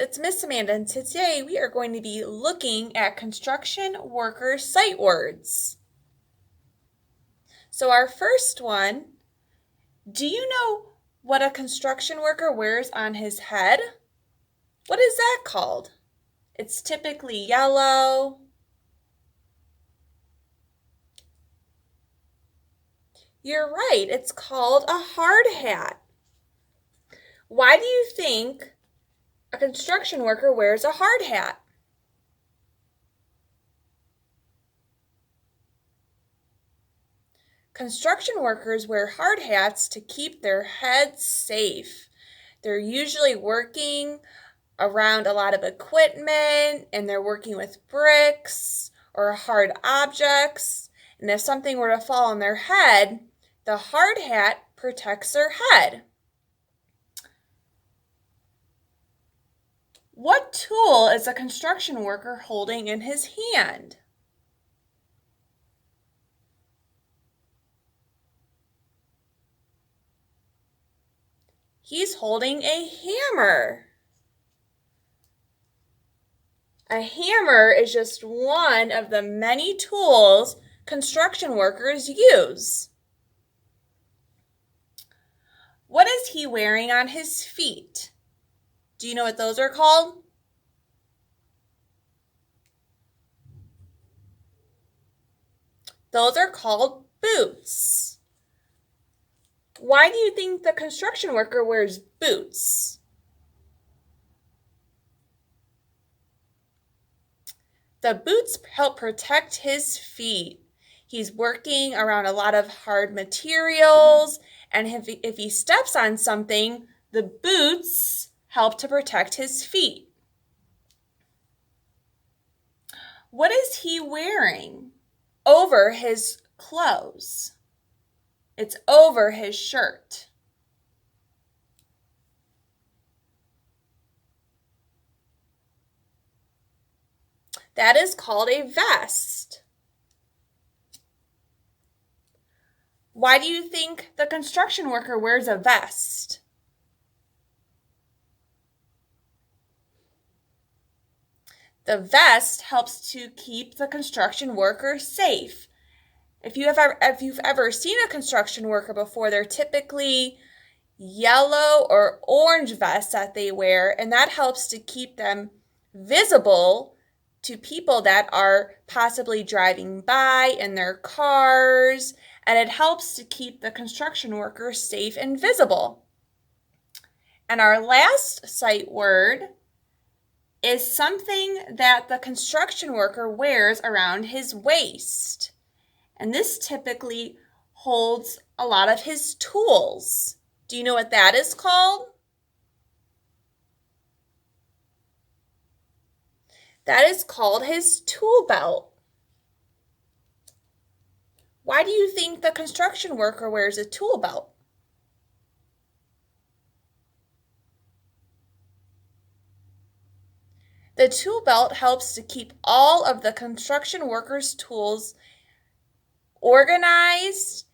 it's Miss Amanda, and today we are going to be looking at construction worker sight words. So our first one, do you know what a construction worker wears on his head? What is that called? It's typically yellow. You're right, it's called a hard hat. Why do you think a construction worker wears a hard hat? Construction workers wear hard hats to keep their heads safe. They're usually working around a lot of equipment and they're working with bricks or hard objects. And if something were to fall on their head, the hard hat protects their head. What tool is a construction worker holding in his hand? He's holding a hammer. A hammer is just one of the many tools construction workers use. What is he wearing on his feet? Do you know what those are called? Those are called boots. Why do you think the construction worker wears boots? The boots help protect his feet. He's working around a lot of hard materials, and if he steps on something, the boots help to protect his feet. What is he wearing over his clothes? It's over his shirt. That is called a vest. Why do you think the construction worker wears a vest? The vest helps to keep the construction worker safe. If you've ever seen a construction worker before, they're typically yellow or orange vests that they wear, and that helps to keep them visible to people that are possibly driving by in their cars, and it helps to keep the construction worker safe and visible. And our last sight word is something that the construction worker wears around his waist. And this typically holds a lot of his tools. Do you know what that is called? That is called his tool belt. Why do you think the construction worker wears a tool belt? The tool belt helps to keep all of the construction worker's tools organized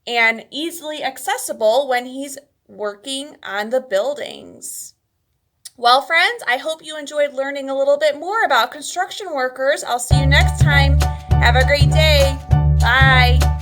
and easily accessible when he's working on the buildings. Well, friends, I hope you enjoyed learning a little bit more about construction workers. I'll see you next time. Have a great day. Bye.